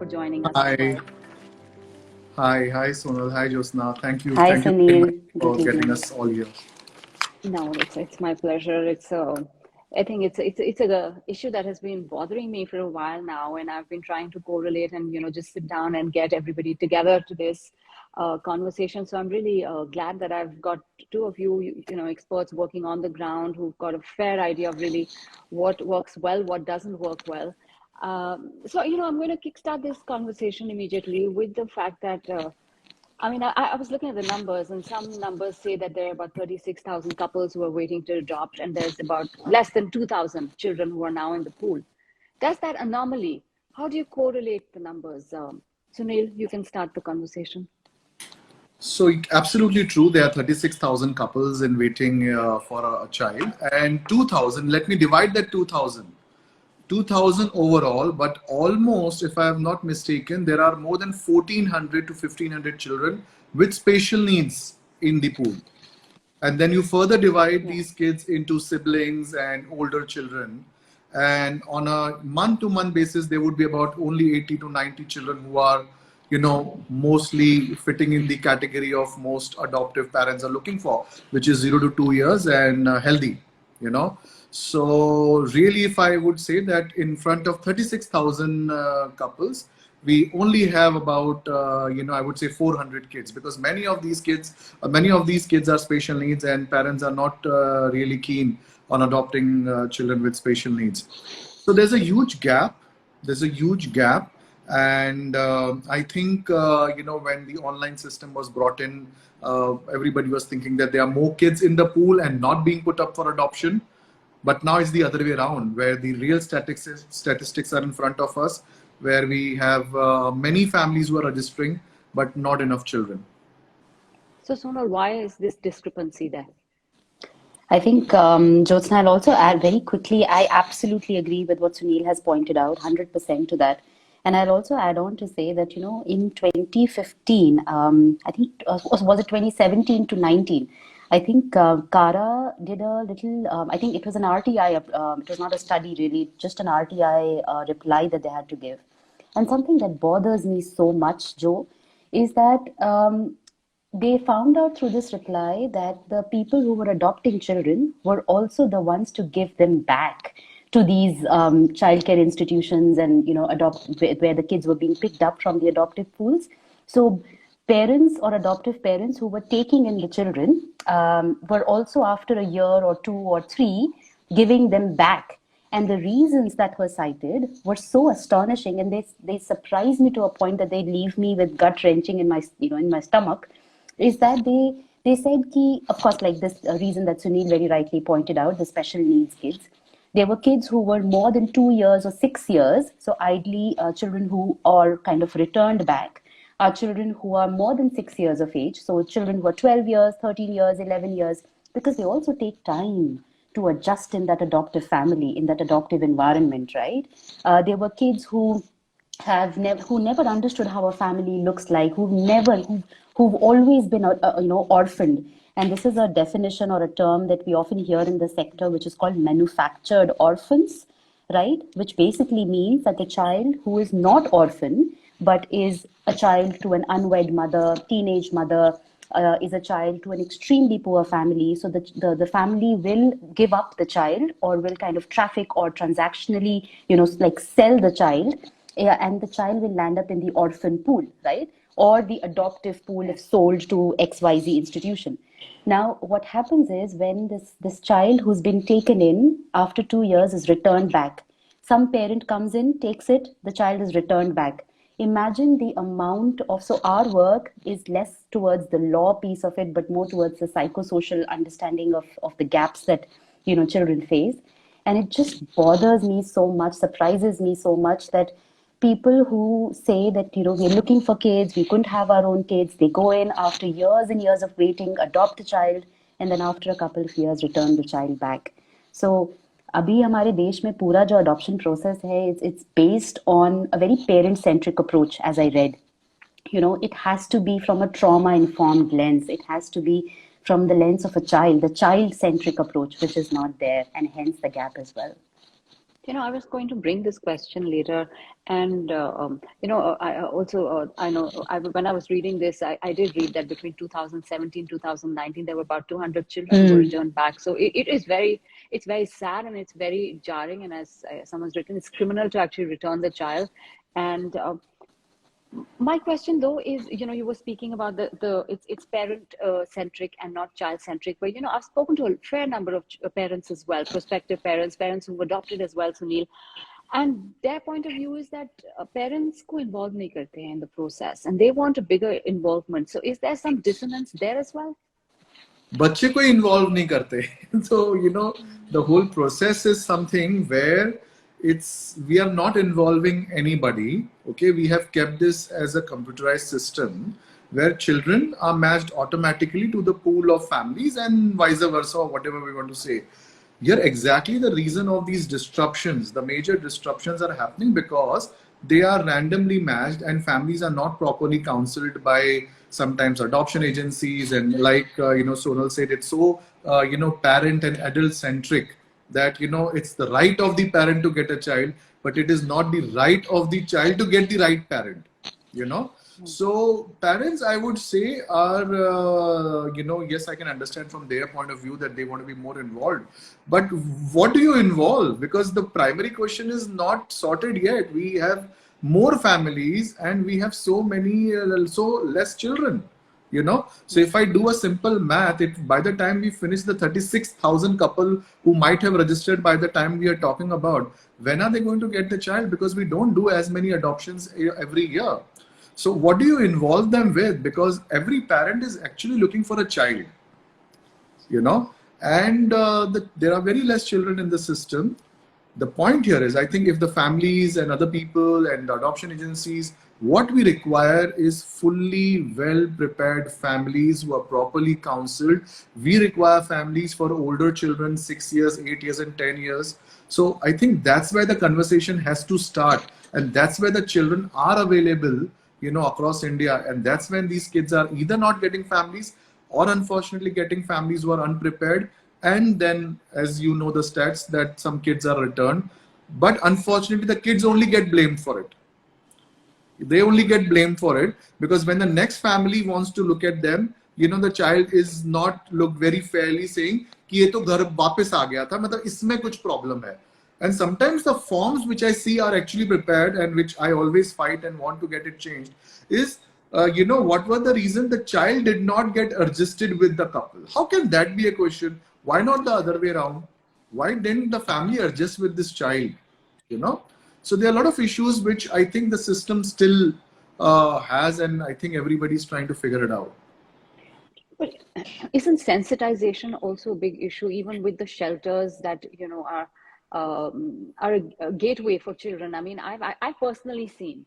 for joining us Hi, today. hi, Sonal, hi, Josna. Hi, Thank you very much Sunil. for Good getting evening. us all here. No, it's my pleasure. I think it's a issue that has been bothering me for a while now, and I've been trying to correlate and just sit down and get everybody together to this conversation. So I'm really glad that I've got two of you experts working on the ground who've got a fair idea of really what works well, what doesn't work well. So I'm going to kickstart this conversation immediately with the fact that. I mean, I was looking at the numbers, and some numbers say that there are about 36,000 couples who are waiting to adopt, and there's about less than 2,000 children who are now in the pool. That's that anomaly. How do you correlate the numbers? Sunil, you can start the conversation. So, absolutely true. There are 36,000 couples in waiting for a child, and 2,000. Let me divide that 2,000. 2,000 overall, but almost, if I am not mistaken, there are more than 1,400 to 1,500 children with special needs in the pool. And then you further divide Yeah. these kids into siblings and older children, and on a month to month basis there would be about only 80 to 90 children who are mostly fitting in the category of most adoptive parents are looking for, which is 0 to 2 years and healthy you know so really, if I would say that in front of 36,000 couples, we only have about I would say 400 kids, because many of these kids are special needs, and parents are not really keen on adopting children with special needs. So there's a huge gap. And I think when the online system was brought in, everybody was thinking that there are more kids in the pool and not being put up for adoption. But now it's the other way around, where the real statistics are in front of us, where we have many families who are registering, but not enough children. So, Sonal, why is this discrepancy there? I think, Jyotsna, I'll also add very quickly, I absolutely agree with what Sunil has pointed out, 100% to that. And I'll also add on to say that, in 2015, I think, was it 2017 to 19? I think CARA did a little, I think it was an RTI, it was not a study really, just an RTI reply that they had to give. And something that bothers me so much, Joe, is that they found out through this reply that the people who were adopting children were also the ones to give them back to these childcare institutions, and adopt where the kids were being picked up from the adoptive pools. So parents or adoptive parents who were taking in the children were also, after a year or two or three, giving them back. And the reasons that were cited were so astonishing, and they surprised me to a point that they leave me with gut wrenching in my stomach. Is that they said ki, of course, like this reason that Sunil very rightly pointed out, the special needs kids. There were kids who were more than 2 years or 6 years. So ideally, children who are kind of returned back are children who are more than 6 years of age. So children who are 12 years, 13 years, 11 years, because they also take time to adjust in that adoptive family, in that adoptive environment, right? There were kids who never understood how a family looks like, who've always been orphaned. And this is a definition or a term that we often hear in the sector, which is called manufactured orphans, right? Which basically means that the child who is not orphan but is a child to an unwed mother, teenage mother, is a child to an extremely poor family. So the family will give up the child, or will kind of traffic or transactionally, like sell the child. Yeah, and the child will land up in the orphan pool, right? Or the adoptive pool if sold to XYZ institution. Now, what happens is, when this child who's been taken in after 2 years is returned back, some parent comes in, takes it, the child is returned back. Imagine the amount of, so our work is less towards the law piece of it, but more towards the psychosocial understanding of the gaps that, children face. And it just bothers me so much, surprises me so much, that people who say that, we're looking for kids, we couldn't have our own kids, they go in after years and years of waiting, adopt a child, and then after a couple of years return the child back. So अभी हमारे देश में पूरा जो adoption process है, it's based on a very parent centric approach, as I read. It has to be from a trauma informed lens, it has to be from the lens of a child, the child centric approach, which is not there, and hence the gap as well. I was going to bring this question later, and I also I know when I was reading this, I did read that between 2017 2019 there were about 200 children who were Mm. returned back. So it's very sad and it's very jarring. And as someone's written, it's criminal to actually return the child. And my question though is, you were speaking about the it's parent centric and not child centric. But I've spoken to a fair number of parents as well, prospective parents, parents who've adopted as well, Sunil, and their point of view is that parents को involve नहीं करते हैं in the process, and they want a bigger involvement. So is there some dissonance there as well? बच्चे को involve नहीं करते. So the whole process is something where we are not involving anybody. Okay, we have kept this as a computerized system where children are matched automatically to the pool of families and vice versa, or whatever we want to say. Here, exactly the reason of these disruptions, the major disruptions are happening because they are randomly matched and families are not properly counseled by sometimes adoption agencies. And like, Sonal said, it's so, parent and adult centric that, it's the right of the parent to get a child, but it is not the right of the child to get the right parent, So parents, I would say, are, yes, I can understand from their point of view that they want to be more involved. But what do you involve? Because the primary question is not sorted yet. We have more families and we have so many, so less children. So if I do a simple math, by the time we finish the 36,000 couple who might have registered by the time we are talking about, when are they going to get the child? Because we don't do as many adoptions every year. So what do you involve them with? Because every parent is actually looking for a child, and there are very less children in the system. The point here is, I think if the families and other people and the adoption agencies, what we require is fully well prepared families who are properly counseled. We require families for older children, 6 years, 8 years and 10 years. So I think that's where the conversation has to start. And that's where the children are available, across India. And that's when these kids are either not getting families or unfortunately getting families who are unprepared. And then, as you know, the stats that some kids are returned, but unfortunately the kids only get blamed for it. They only get blamed for it because when the next family wants to look at them, the child is not looked very fairly, saying कि ये तो घर वापस आ गया था, मतलब इसमें कुछ problem है. And sometimes the forms which I see are actually prepared and which I always fight and want to get it changed is, what was the reason the child did not get adjusted with the couple? How can that be a question? Why not the other way around? Why didn't the family adjust with this child? So there are a lot of issues which I think the system still has, and I think everybody's trying to figure it out. But isn't sensitization also a big issue, even with the shelters that are a gateway for children? I mean, I've personally seen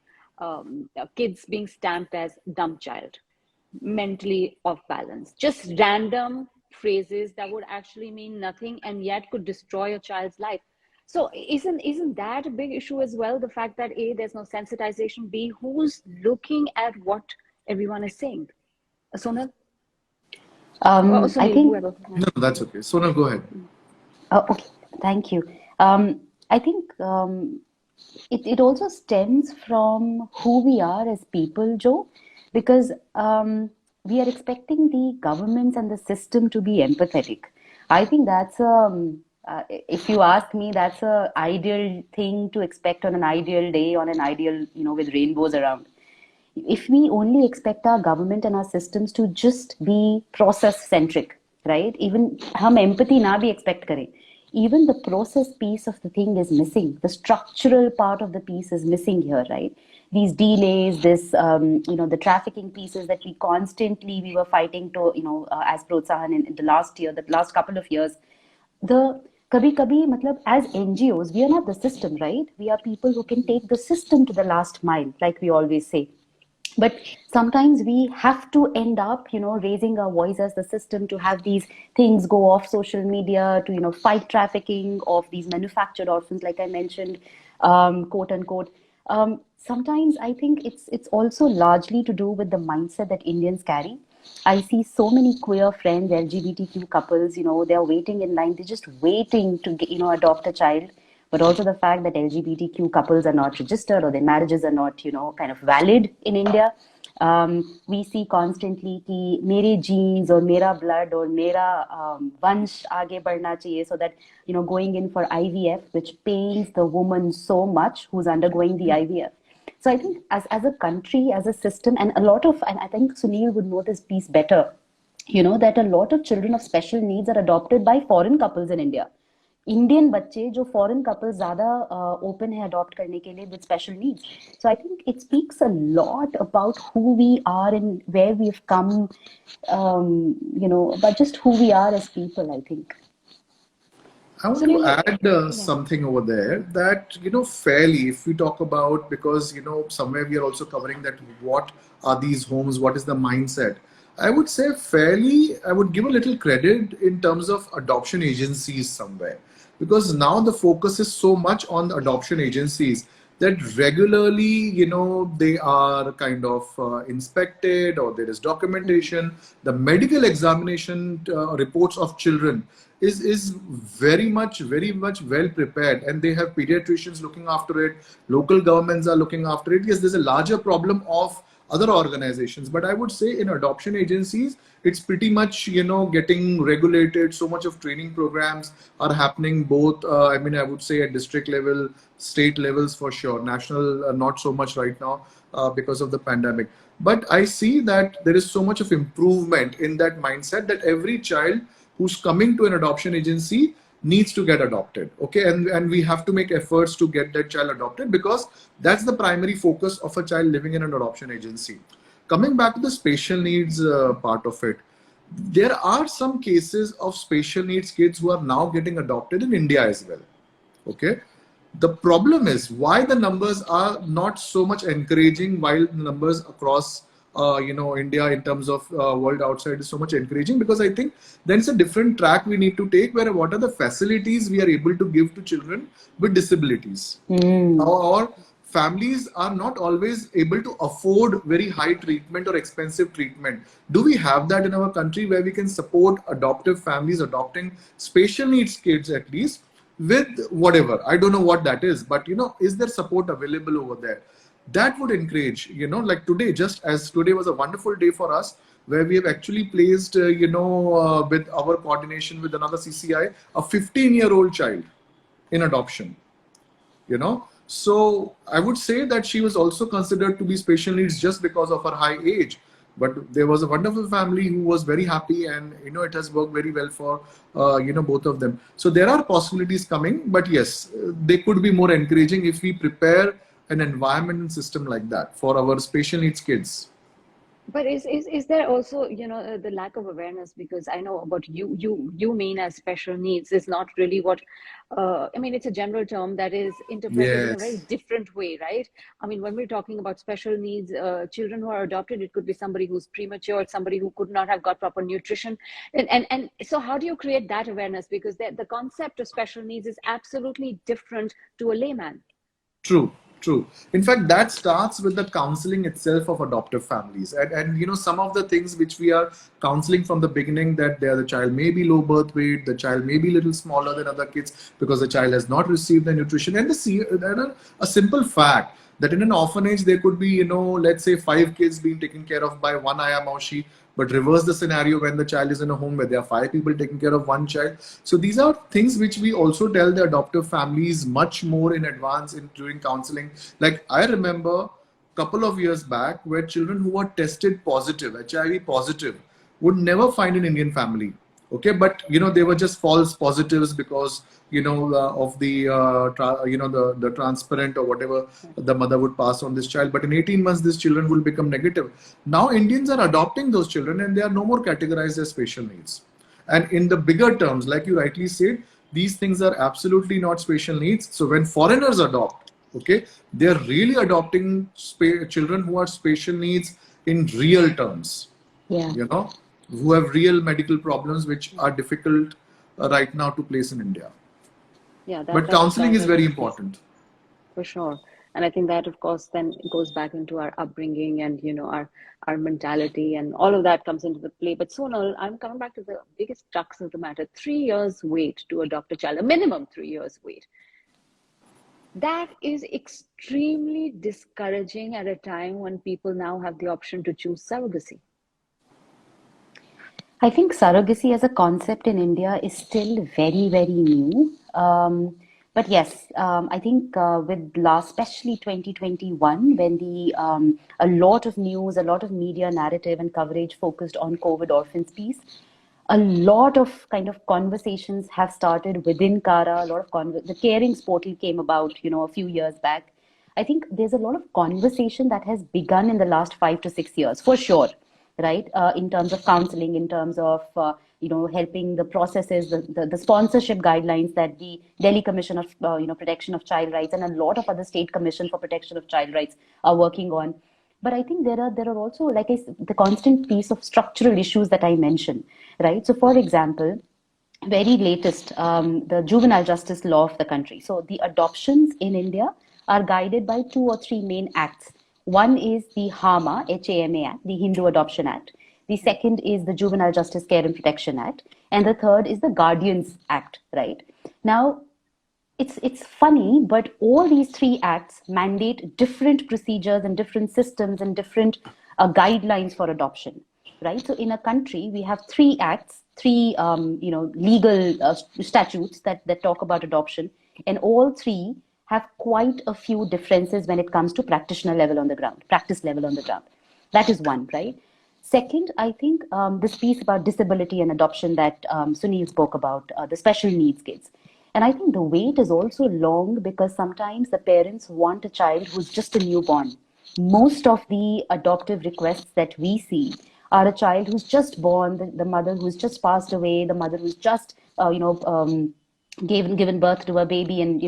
kids being stamped as dumb child, mentally off balance, just random phrases that would actually mean nothing and yet could destroy a child's life. So isn't that a big issue as well? The fact that A, there's no sensitization, B, who's looking at what everyone is saying? Sonal? Sunil, I think whoever. No, that's okay. Sonal, go ahead. okay, thank you. I think it also stems from who we are as people, Joe, because we are expecting the governments and the system to be empathetic. I think that's if you ask me, that's a ideal thing to expect on an ideal day, on an ideal, with rainbows around. If we only expect our government and our systems to just be process centric, right? Even hum empathy na bhi expect kare. Even the process piece of the thing is missing. The structural part of the piece is missing here, right? These delays, the trafficking pieces that we were fighting to, as Protsahan in the last year, the last couple of years. Kabhi matlab, as NGOs, we are not the system, right? We are people who can take the system to the last mile, like we always say. But sometimes we have to end up, raising our voice as the system to have these things go off social media, to, fight trafficking of these manufactured orphans, like I mentioned, quote unquote. Sometimes I think it's also largely to do with the mindset that Indians carry. I see so many queer friends, LGBTQ couples, they're waiting in line. They're just waiting to, adopt a child. but also the fact that LGBTQ couples are not registered or their marriages are not, kind of valid in India. We see constantly कि मेरे genes or मेरा blood or मेरा वंश आगे बढ़ना चाहिए, so that going in for IVF, which pains the woman so much who's undergoing the IVF. So I think as a country, as a system, and I think Sunil would know this piece better, that a lot of children of special needs are adopted by foreign couples in India. Indian बच्चे जो foreign couple ज्यादा open है adopt करने के लिए with special needs. So I think it speaks a lot about who we are and where we have come, but just who we are as people, I think. I want to add something over there that, fairly, if we talk about, because, somewhere we are also covering that what are these homes, what is the mindset. I would say fairly, I would give a little credit in terms of adoption agencies somewhere. Because now the focus is so much on the adoption agencies that regularly, they are kind of inspected, or there is documentation. The medical examination reports of children is very much well prepared, and they have pediatricians looking after it. Local governments are looking after it. Yes, there's a larger problem of other organizations, but I would say in adoption agencies, it's pretty much, getting regulated. So much of training programs are happening, both, I would say at district level, state levels for sure, national, not so much right now because of the pandemic. But I see that there is so much of improvement in that mindset that every child who's coming to an adoption agency needs to get adopted. Okay, and we have to make efforts to get that child adopted, because that's the primary focus of a child living in an adoption agency. Coming back to the special needs part of it, there are some cases of special needs kids who are now getting adopted in India as well. Okay, the problem is why the numbers are not so much encouraging, while the numbers across India in terms of world outside is so much encouraging, because I think then it's a different track we need to take, where what are the facilities we are able to give to children with disabilities, or families are not always able to afford very high treatment or expensive treatment. Do we have that in our country, where we can support adoptive families adopting special needs kids, at least with whatever, I don't know what that is, but is there support available over there? That would encourage, like today, just as today was a wonderful day for us, where we have actually placed, with our coordination with another CCI, a 15-year-old child in adoption, So I would say that she was also considered to be special needs just because of her high age. But there was a wonderful family who was very happy, and, it has worked very well for, both of them. So there are possibilities coming, but yes, they could be more encouraging if we prepare an environment and system like that for our special needs kids. But is there also, the lack of awareness? Because I know what you mean as special needs is not really what, it's a general term that is interpreted in a very different way, right? When we're talking about special needs, children who are adopted, it could be somebody who's premature, somebody who could not have got proper nutrition. And so how do you create that awareness? Because the concept of special needs is absolutely different to a layman. True. In fact, that starts with the counseling itself of adoptive families. And some of the things which we are counseling from the beginning, that the child may be low birth weight, the child may be a little smaller than other kids because the child has not received the nutrition. And a simple fact that in an orphanage, there could be, let's say 5 kids being taken care of by one Aya Maushi, but reverse the scenario when the child is in a home where there are 5 people taking care of one child. So these are things which we also tell the adoptive families much more in advance during counseling. Like I remember a couple of years back, where children who were tested positive, HIV positive, would never find an Indian family. Okay, but they were just false positives because of the the transparent or whatever the mother would pass on this child. But in 18 months, these children will become negative. Now Indians are adopting those children, and they are no more categorized as special needs. And in the bigger terms, like you rightly said, these things are absolutely not special needs. So when foreigners adopt, okay, they are really adopting children who are special needs in real terms. Yeah. Who have real medical problems which are difficult right now to place in India. Yeah, but counseling is very important. For sure. And I think that, of course, then goes back into our upbringing and, our mentality, and all of that comes into the play. But Sonal, I'm coming back to the biggest crux of the matter. 3 years wait to adopt a child, a minimum 3 years wait. That is extremely discouraging at a time when people now have the option to choose surrogacy. I think surrogacy as a concept in India is still very, very new. But yes, I think with last, especially 2021, when a lot of news, a lot of media narrative and coverage focused on COVID orphans piece, a lot of kind of conversations have started within CARA. A lot of the Carings portal came about, a few years back. I think there's a lot of conversation that has begun in the last 5 to 6 years, for sure, right? In terms of counseling, in terms of helping the processes, the sponsorship guidelines that the Delhi Commission of Protection of Child Rights and a lot of other state commission for protection of child rights are working on. But I think there are also, like the constant piece of structural issues that I mentioned, right? So, for example, very latest, the juvenile justice law of the country. So the adoptions in India are guided by 2 or 3 main acts. One is the HAMA, HAMA Act, the Hindu Adoption Act. The second is the Juvenile Justice Care and Protection Act. And the third is the Guardians Act, right? Now, it's funny, but all these 3 acts mandate different procedures and different systems and different guidelines for adoption, right? So in a country, we have 3 acts, three legal statutes that talk about adoption, and all 3 have quite a few differences when it comes to practitioner level on the ground, practice level on the ground. That is one, right? Second, I think this piece about disability and adoption that Sunil spoke about, the special needs kids. And I think the wait is also long because sometimes the parents want a child who's just a newborn. Most of the adoptive requests that we see are a child who's just born, the mother who's just passed away, the mother who's just, given birth to a baby and,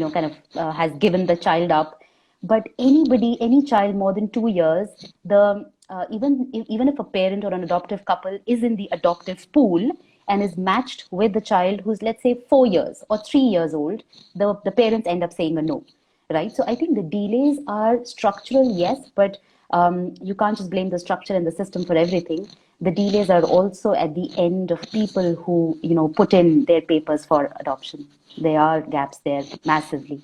has given the child up. But any child more than 2 years, even if a parent or an adoptive couple is in the adoptive pool and is matched with the child who's, let's say, 4 years or 3 years old, the parents end up saying a no, right? So I think the delays are structural, yes, but you can't just blame the structure and the system for everything. The delays are also at the end of people who, put in their papers for adoption. There are gaps there massively.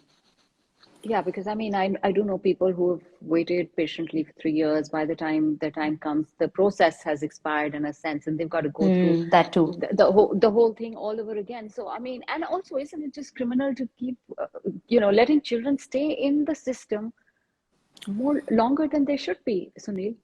Yeah, because I do know people who have waited patiently for 3 years. By the time the time comes, the process has expired in a sense, and they've got to go through That too. the whole thing all over again. So, and also, isn't it just criminal to keep, letting children stay in the system more longer than they should be, Sunil?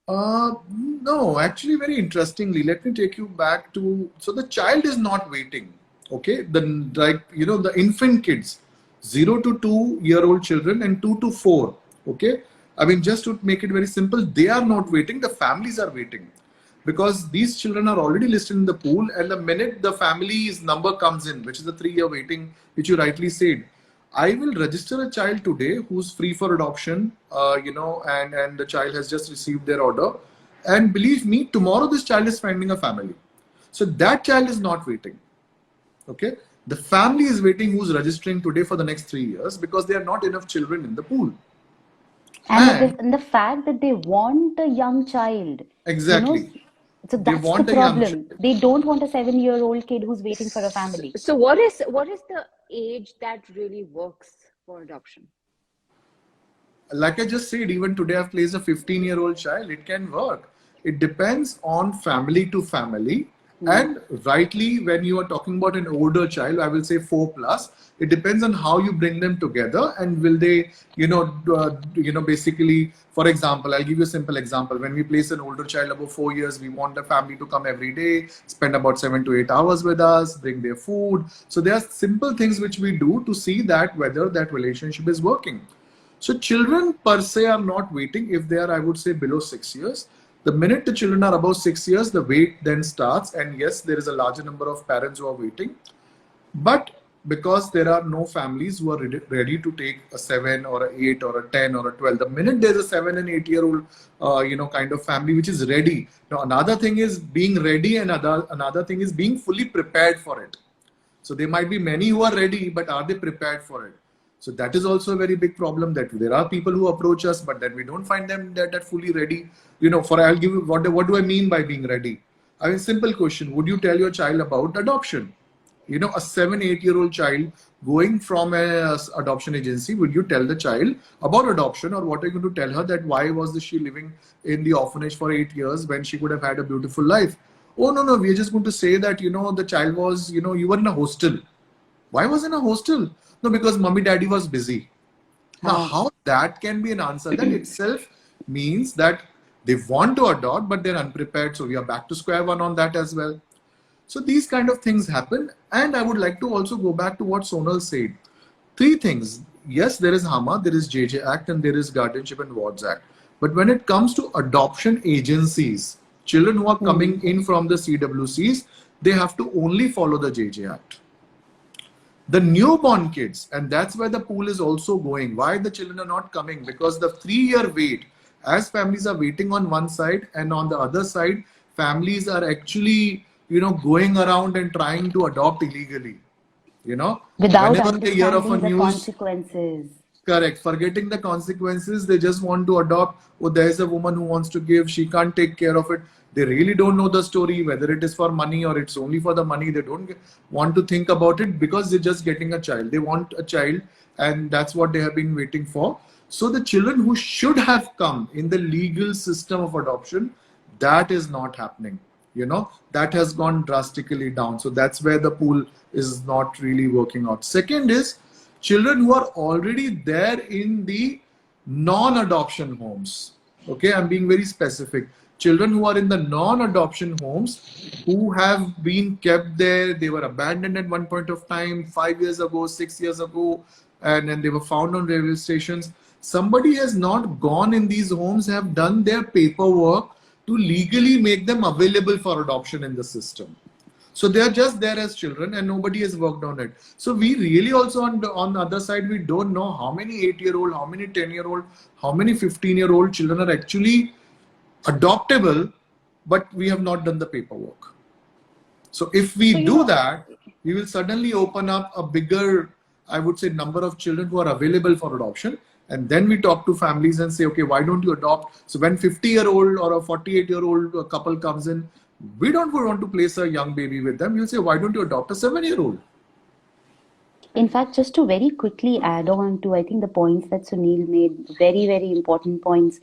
No, actually, very interestingly, let me take you back to, so the child is not waiting, okay? The infant kids, 0 to 2-year-old children and 2 to 4, okay? Just to make it very simple, they are not waiting, the families are waiting. Because these children are already listed in the pool, and the minute the family's number comes in, which is the 3-year waiting, which you rightly said, I will register a child today who's free for adoption, and the child has just received their order. And believe me, tomorrow this child is finding a family. So that child is not waiting. Okay. The family is waiting who's registering today for the next 3 years because there are not enough children in the pool. And the fact that they want a young child. Exactly. So that's the problem. They don't want a 7-year-old kid who's waiting for a family. So what is the age that really works for adoption? Like I just said, even today I've placed a 15-year-old child. It can work. It depends on family to family. And rightly, when you are talking about an older child, I will say 4+, it depends on how you bring them together, and will they, basically, for example, I'll give you a simple example. When we place an older child above 4 years, we want the family to come every day, spend about 7 to 8 hours with us, bring their food. So there are simple things which we do to see that whether that relationship is working. So children per se are not waiting if they are, I would say, below 6 years. The minute the children are above 6 years, the wait then starts. And yes, there is a larger number of parents who are waiting. But because there are no families who are ready to take a 7 or an 8 or a 10 or a 12, the minute there's a 7 and 8-year-old, kind of family which is ready. Now, another thing is being ready, and another thing is being fully prepared for it. So there might be many who are ready, but are they prepared for it? So that is also a very big problem, that there are people who approach us, but then we don't find them that fully ready. I'll give you, what do I mean by being ready? Simple question. Would you tell your child about adoption? You know, a 7, 8 year old child going from a adoption agency, would you tell the child about adoption, or what are you going to tell her that why was she living in the orphanage for 8 years when she could have had a beautiful life? Oh, no, no, we're just going to say that, you know, the child was, you know, you were in a hostel. Why was in a hostel? No, because mommy daddy was busy. Now, how that can be an answer? That itself means that they want to adopt, but they're unprepared. So we are back to square one on that as well. So these kind of things happen. And I would like to also go back to what Sonal said. Three things. Yes, there is HAMA, there is JJ Act, and there is Guardianship and Wards Act. But when it comes to adoption agencies, children who are coming in from the CWCs, they have to only follow the JJ Act. The newborn kids, and that's where the pool is also going. Why the children are not coming? Because the 3 year wait, as families are waiting on one side, and on the other side, families are actually, you know, going around and trying to adopt illegally. You know, Without whenever they hear of a understanding the news, consequences. correct, forgetting the consequences, they just want to adopt. Oh, there's a woman who wants to give, she can't take care of it. They really don't know the story, whether it is for money or it's only for the money. They don't want to think about it because they're just getting a child. They want a child, and that's what they have been waiting for. So the children who should have come in the legal system of adoption, that is not happening. You know, that has gone drastically down. So that's where the pool is not really working out. Second is children who are already there in the non-adoption homes. Okay, I'm being very specific. Children who are in the non-adoption homes, who have been kept there, they were abandoned at one point of time, 5 years ago, 6 years ago, and then they were found on railway stations. Somebody has not gone in these homes, have done their paperwork to legally make them available for adoption in the system. So they are just there as children and nobody has worked on it. So we really also on the other side, we don't know how many 8-year-old, how many 10-year-old, how many 15-year-old children are actually adoptable, but we have not done the paperwork. So if we do that, we will suddenly open up a bigger, I would say, number of children who are available for adoption. And then we talk to families and say, okay, why don't you adopt? So when 50-year-old or a 48-year-old couple comes in, we don't want to place a young baby with them. You'll say, why don't you adopt a 7-year-old? In fact, just to very quickly add on to, I think the points that Sunil made, very, very important points.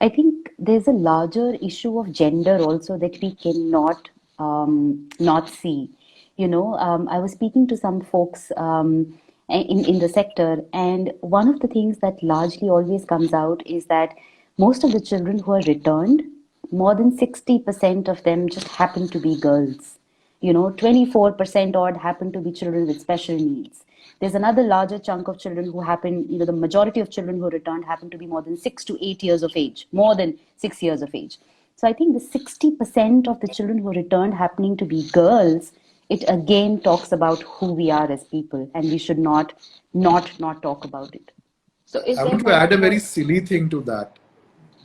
I think there's a larger issue of gender also that we cannot not see. You know, I was speaking to some folks in the sector, and one of the things that largely always comes out is that most of the children who are returned, more than 60% of them just happen to be girls. You know, 24% odd happen to be children with special needs. There's another larger chunk of children who happen, you know, the majority of children who returned happen to be more than 6 to 8 years of age, more than 6 years of age. So I think the 60% of the children who returned happening to be girls, it again talks about who we are as people, and we should not talk about it. So is I there want to more add a of very a silly thing to that.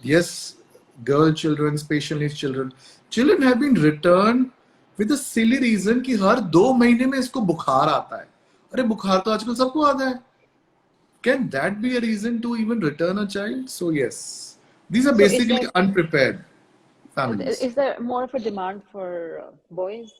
Yes, girl children, special needs children. Children have been returned with a silly reason कि हर 2 महीने में इसको बुखार आता है. अरे बुखार तो आजकल सबको आता है. Can that be a reason to even return a child? So yes, these are so basically unprepared families. is there more of a demand for boys?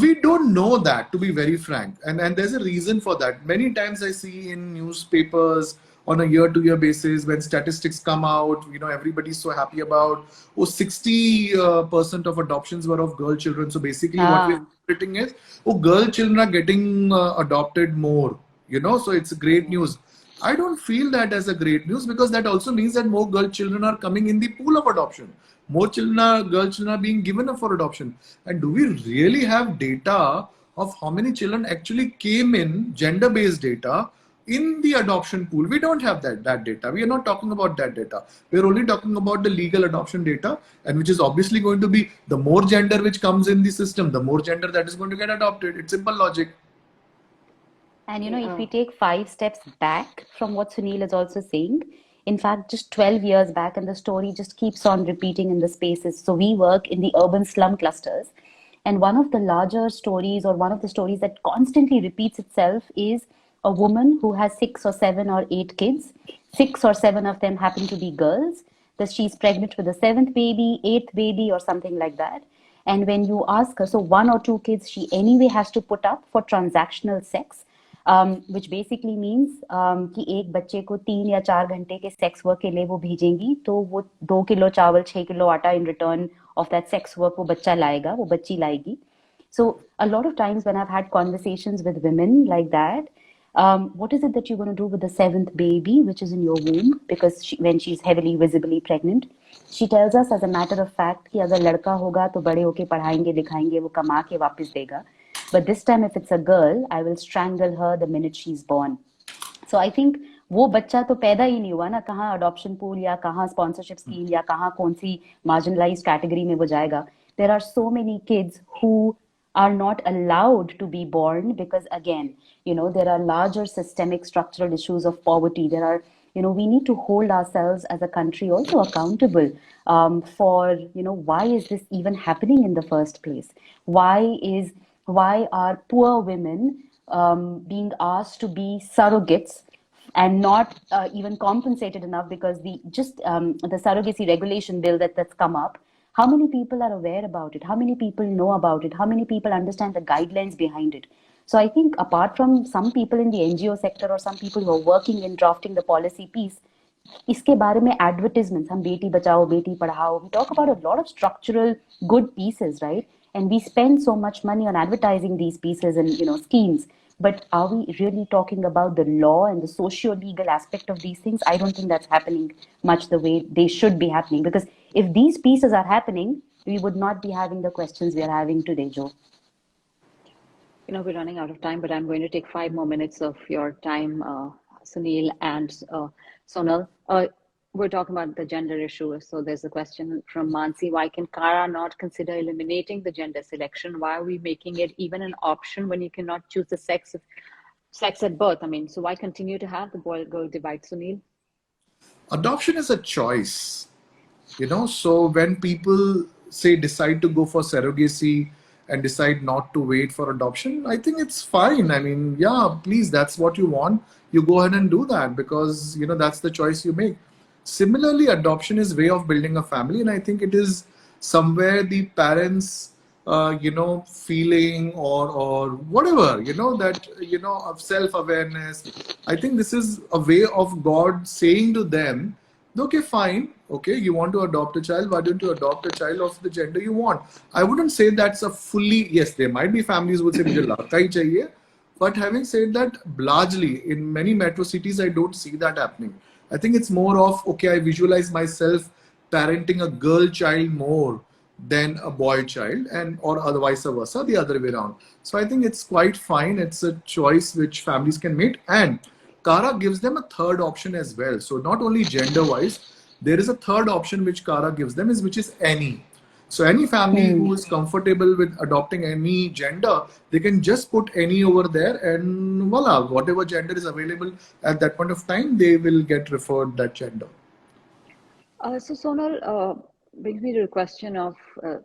We don't know that, to be very frank, and there's a reason for that. Many times I see in newspapers on a year-to-year basis when statistics come out, you know, everybody's so happy about, oh, 60% of adoptions were of girl children. So basically what we're interpreting is, oh, girl children are getting adopted more, you know, so it's great news. I don't feel that as a great news, because that also means that more girl children are coming in the pool of adoption. More girl children are being given up for adoption. And do we really have data of how many children actually came in, gender-based data, in the adoption pool? We don't have that data. We are not talking about that data. We are only talking about the legal adoption data, and which is obviously going to be the more gender which comes in the system, the more gender that is going to get adopted. It's simple logic. And you know, if we take 5 steps back from what Sunil is also saying, in fact, just 12 years back, and the story just keeps on repeating in the spaces. So we work in the urban slum clusters. And one of the larger stories, or one of the stories that constantly repeats itself, is a woman who has 6 or 7 or 8 kids. 6 or 7 of them happen to be girls. That she's pregnant with the 7th baby, 8th baby, or something like that. And when you ask her, so 1 or 2 kids she anyway has to put up for transactional sex, which basically means कि एक बच्चे को 3 या 4 घंटे के sex work के लिए वो भेजेंगी, तो वो 2 किलो चावल 6 किलो आटा in return of that sex work वो बच्चा लाएगा, वो बच्ची लाएगी. So a lot of times when I've had conversations with women like that, what is it that you're going to do with the 7th baby which is in your womb, because when she's heavily visibly pregnant, she tells us as a matter of fact कि अगर लड़का होगा तो बड़े होके पढ़ाएंगे लिखाएंगे, वो कमा के वापस देगा, but this time if it's a girl I will strangle her the minute she's born. So I think वो बच्चा तो पैदा ही नहीं हुआ ना, कहाँ अडॉप्शन पूल या कहाँ स्पॉन्सरशिप स्कीम या कहाँ कौन सी मार्जिनलाइज्ड कैटेगरी में वो जाएगा. There are so many kids who are not allowed to be born because, again, there are larger systemic structural issues of poverty. There are, we need to hold ourselves as a country also accountable for, why is this even happening in the first place? Why are poor women being asked to be surrogates and not even compensated enough, because the surrogacy regulation bill that's come up, how many people are aware about it? How many people know about it? How many people understand the guidelines behind it? So I think apart from some people in the NGO sector or some people who are working in drafting the policy piece, इसके बारे में advertisements, हम Beti Bachao Beti Padhao, we talk about a lot of structural good pieces, right? And we spend so much money on advertising these pieces and schemes. But are we really talking about the law and the socio-legal aspect of these things? I don't think that's happening much the way they should be happening. Because if these pieces are happening, we would not be having the questions we are having today, Joe. We're running out of time, but I'm going to take 5 more minutes of your time, Sunil and Sonal. We're talking about the gender issue. So there's a question from Mansi. Why can CARA not consider eliminating the gender selection? Why are we making it even an option when you cannot choose the sex at birth? I mean, so why continue to have the boy-girl divide, Sunil? Adoption is a choice, so when people decide to go for surrogacy and decide not to wait for adoption, I think it's fine. I mean, yeah, please, that's what you want. You go ahead and do that because, that's the choice you make. Similarly, adoption is way of building a family, and I think it is somewhere the parents, feeling or whatever, of self-awareness. I think this is a way of God saying to them, okay, fine, okay, you want to adopt a child, why don't you adopt a child of the gender you want? I wouldn't say that's a fully, yes, there might be families who would say, mujhe ladka hi chahiye. But having said that, largely in many metro cities, I don't see that happening. I think it's more of, okay, I visualize myself parenting a girl child more than a boy child, or vice versa, the other way around. So I think it's quite fine. It's a choice which families can make, and CARA gives them a third option as well. So not only gender wise, there is a third option which CARA gives them, which is any. So any family who is comfortable with adopting any gender, they can just put any over there, and voila, whatever gender is available at that point of time, they will get referred that gender. So Sonal, brings me to the question of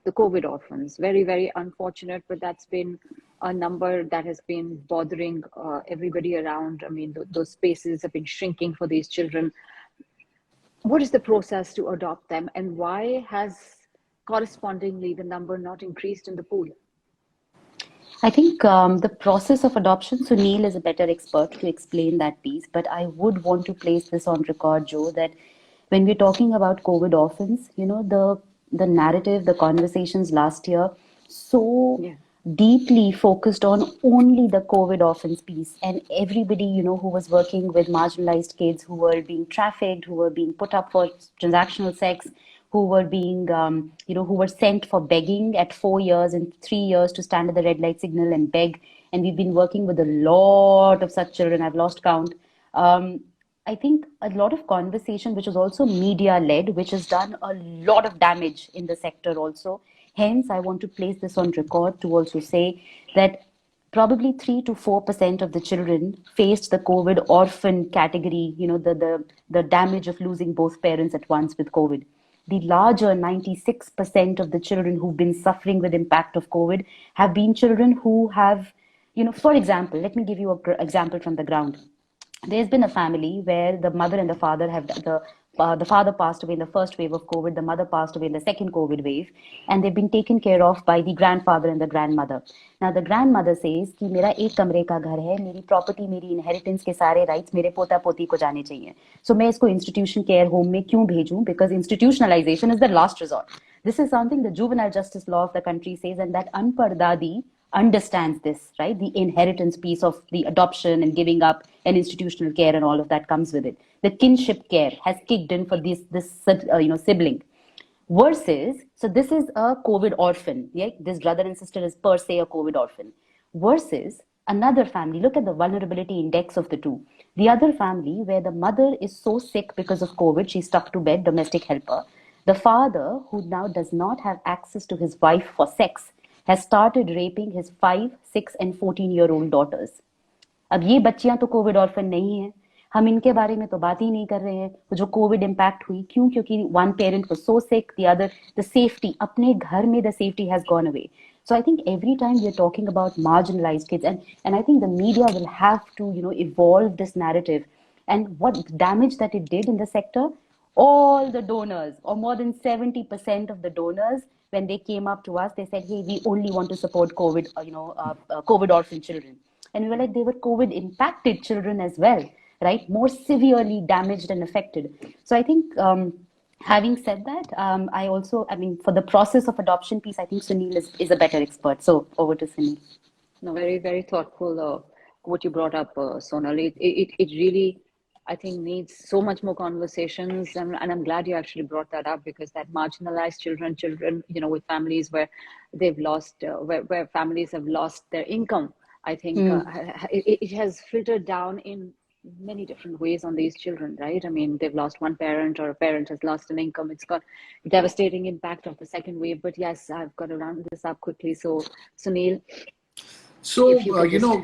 the COVID orphans. Very, very unfortunate, but that's been a number that has been bothering everybody around. I mean, those spaces have been shrinking for these children. What is the process to adopt them, and why has correspondingly the number not increased in the pool? I think the process of adoption, Sunil is a better expert to explain that piece, but I would want to place this on record, Joe, that when we're talking about COVID orphans, the narrative, the conversations last year, deeply focused on only the COVID orphans piece, and everybody, who was working with marginalized kids who were being trafficked, who were being put up for transactional sex, who were being, who were sent for begging at 4 years and 3 years to stand at the red light signal and beg. And we've been working with a lot of such children. I've lost count. I think a lot of conversation, which was also media-led, which has done a lot of damage in the sector also. Hence, I want to place this on record to also say that probably 3 to 4% of the children faced the COVID orphan category, the damage of losing both parents at once with COVID. The larger 96% of the children who've been suffering with impact of COVID have been children who have, for example, let me give you an example from the ground. There's been a family where the mother and the father have, the the father passed away in the first wave of COVID, the mother passed away in the second COVID wave, and they've been taken care of by the grandfather and the grandmother. Now the grandmother says कि मेरा एक कमरे का घर है, मेरी property, मेरी inheritance के सारे राइट्स मेरे पोता पोती को जाने चाहिए. So मैं इसको इंस्टीट्यूशन केयर होम में क्यों भेजूं? Because institutionalization is the last resort. This is something the juvenile justice law of the country says, and that Anpar Dadi understands this, right? The inheritance piece of the adoption and giving up and institutional care and all of that comes with it. The kinship care has kicked in for this sibling. Versus, so this is a COVID orphan, yeah? This brother and sister is per se a COVID orphan. Versus another family, look at the vulnerability index of the two. The other family where the mother is so sick because of COVID, she's stuck to bed, domestic helper. The father, who now does not have access to his wife for sex, has started raping his 5, 6 and 14-year-old daughters. अब ये बच्चियां तो Covid orphan नहीं है, हम इनके बारे में तो बात ही नहीं कर रहे हैं. जो कोविड इम्पैक्ट हुई, क्यों? क्योंकि one parent was so sick, the other, the safety, अपने घर में the safety has gone away. So I think every time we're talking about marginalized kids, and I think the media will have to, evolve this narrative. And what damage that it did in the sector, all the donors, or more than 70% of the donors, when they came up to us, they said, hey, we only want to support COVID, COVID orphan children. And we were like, they were COVID impacted children as well, right? More severely damaged and affected. So I think, having said that, for the process of adoption piece, I think Sunil is a better expert. So over to Sunil. No, very, very thoughtful what you brought up, Sonal. It really, I think, needs so much more conversations, and I'm glad you actually brought that up, because that marginalized children, with families where they've lost, where families have lost their income, I think it has filtered down in many different ways on these children, right? I mean, they've lost one parent, or a parent has lost an income. It's got a devastating impact of the second wave. But yes, I've got to round this up quickly. So, Sunil. So,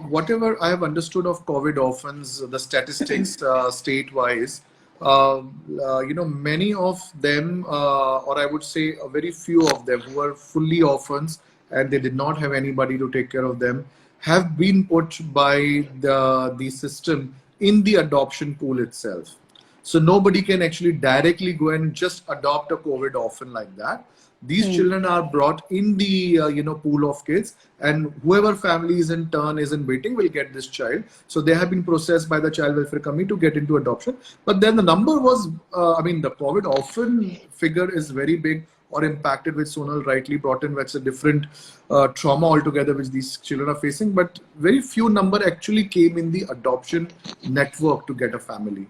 whatever I have understood of COVID orphans, the statistics state-wise, many of them, or I would say a very few of them who are fully orphans and they did not have anybody to take care of them, have been put by the system in the adoption pool itself. So nobody can actually directly go and just adopt a COVID orphan like that. These children are brought in the pool of kids, and whoever family is in turn is in waiting will get this child. So they have been processed by the child welfare committee to get into adoption. But then the number was, the COVID orphan figure is very big, or impacted, which Sonal rightly brought in, which is a different trauma altogether which these children are facing. But very few number actually came in the adoption network to get a family.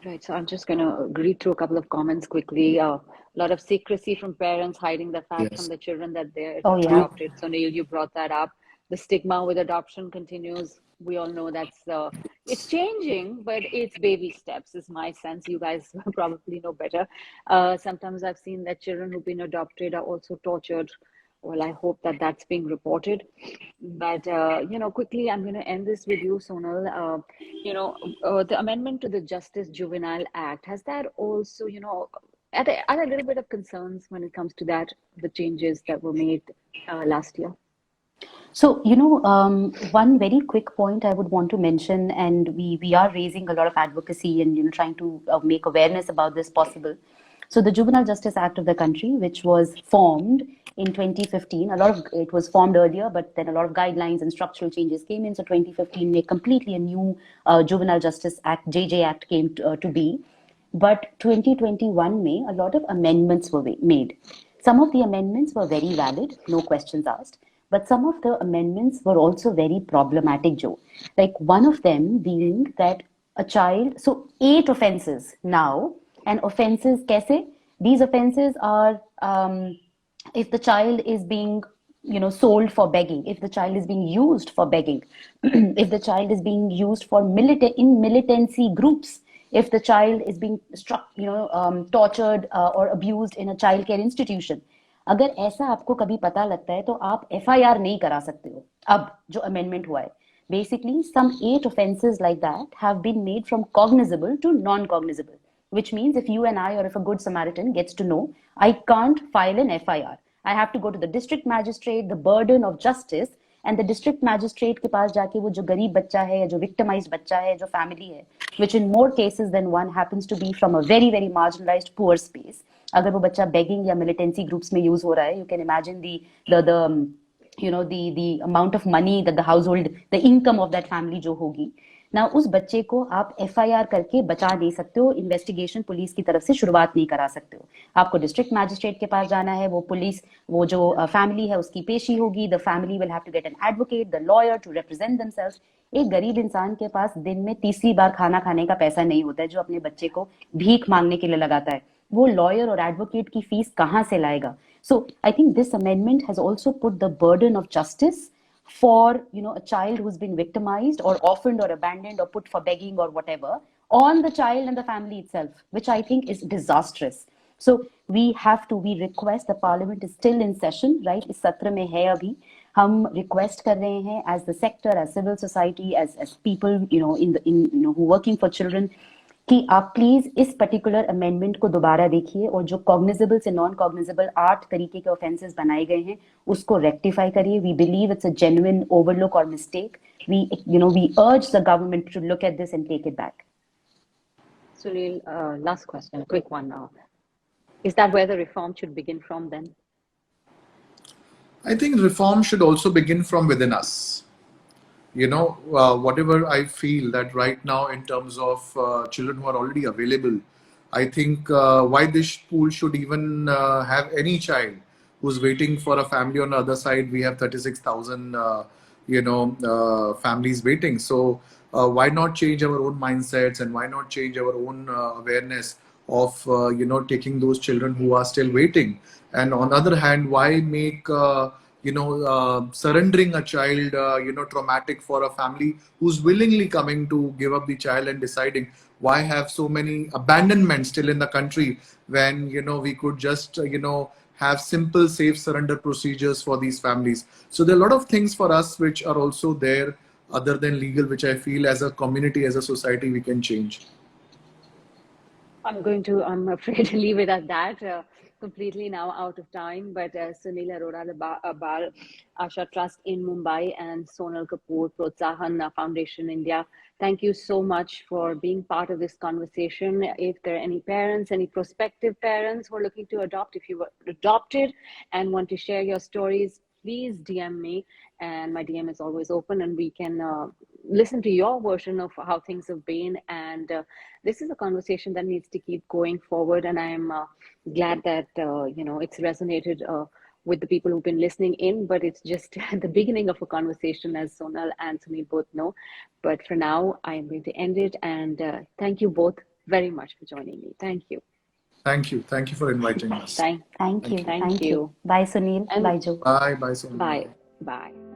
Right, so I'm just going to read through a couple of comments quickly. A lot of secrecy from parents, hiding the fact from the children that they're adopted. So Neil, you brought that up. The stigma with adoption continues. We all know that's it's changing, but it's baby steps, is my sense. You guys probably know better. Sometimes I've seen that children who've been adopted are also tortured. Well, I hope that that's being reported. But, quickly, I'm going to end this with you, Sonal. The amendment to the Juvenile Justice Act, has that also, are there a little bit of concerns when it comes to that, the changes that were made last year? So, one very quick point I would want to mention, and we are raising a lot of advocacy and, trying to make awareness about this possible. So the Juvenile Justice Act of the country, which was formed in 2015, it was formed earlier, but then a lot of guidelines and structural changes came in. So 2015, a completely a new Juvenile Justice Act, JJ Act came to be. But 2021 May, a lot of amendments were made. Some of the amendments were very valid, no questions asked. But some of the amendments were also very problematic, Joe. Like one of them being that a child, so 8 offenses now, and offenses, kaise? These offenses are if the child is being, sold for begging, if the child is being used for begging, if the child is being used for militancy groups, if the child is being struck, tortured or abused in a child care institution. अगर ऐसा आपको कभी पता लगता है तो आप FIR नहीं करा सकते हो. अब जो amendment हुआ है, basically some 8 offenses like that have been made from cognizable to non-cognizable, which means if you and I, or if a good Samaritan gets to know, I can't file an FIR. I have to go to the district magistrate, the burden of justice, and the district magistrate के पास जाके वो जो गरीब बच्चा है या जो victimized बच्चा है, जो family है, which in more cases than one happens to be from a very very marginalized poor space. अगर वो बच्चा begging या militancy groups में use हो रहा है, you can imagine the you know the amount of money that the household, the income of that family जो होगी ना, उस बच्चे को आप FIR करके बचा नहीं सकते हो, इन्वेस्टिगेशन पुलिस की तरफ से शुरुआत नहीं करा सकते हो. आपको डिस्ट्रिक्ट मैजिस्ट्रेट के पास जाना है, वो पुलिस, वो जो फैमिली है उसकी पेशी होगी, the family will have to get an advocate, the lawyer to represent themselves. एक गरीब इंसान के पास दिन में तीसरी बार खाना खाने का पैसा नहीं होता है, जो अपने बच्चे को भीख मांगने के लिए लगाता है. वो लॉयर और एडवोकेट की फीस कहाँ से लाएगा? So I think this amendment has also put the burden of justice for, you know, a child who's been victimized or orphaned or abandoned or put for begging or whatever on the child and the family itself, which I think is disastrous. So we request, the parliament is still in session, right? इस सत्र में है अभी. हम request कर रहे हैं as the sector, as civil society, as people, you know, who working for children, कि आप प्लीज इस पर्टिकुलर अमेंडमेंट को दोबारा देखिए और जो कॉग्निजेबल से नॉन कॉग्निजेबल 8 तरीके के ऑफेंसेस बनाए गए हैं उसको रेक्टिफाई करिए. We believe it's a genuine overlook और mistake. We urge the government to look at this and take it back. Sunil, last question, quick one now. Is that where the reform should begin from then? I think reform should also begin from within us. You know, whatever I feel that right now in terms of children who are already available, I think why this pool should even have any child who's waiting for a family on the other side. We have 36,000, families waiting. So why not change our own mindsets, and why not change our own awareness of, taking those children who are still waiting. And on the other hand, why make, surrendering a child, traumatic for a family who's willingly coming to give up the child and deciding. Why have so many abandonments still in the country when, we could just, have simple, safe surrender procedures for these families. So there are a lot of things for us which are also there other than legal, which I feel as a community, as a society, we can change. I'm afraid to leave it at that. Completely now out of time, but Sunil Arora, the Bal Asha Trust in Mumbai, and Sonal Kapoor, Protsahan Foundation India, thank you so much for being part of this conversation. If there are any parents, any prospective parents who are looking to adopt, if you were adopted and want to share your stories, please DM me, and my DM is always open, and we can listen to your version of how things have been. And this is a conversation that needs to keep going forward, and I'm glad that it's resonated with the people who've been listening in, but it's just the beginning of a conversation, as Sonal and Sunil both know. But for now, I am going to end it, and thank you both very much for joining me. Thank you. Thank you for inviting us. Thank you. Bye Sunil. And bye Joe. Bye Sonal. bye.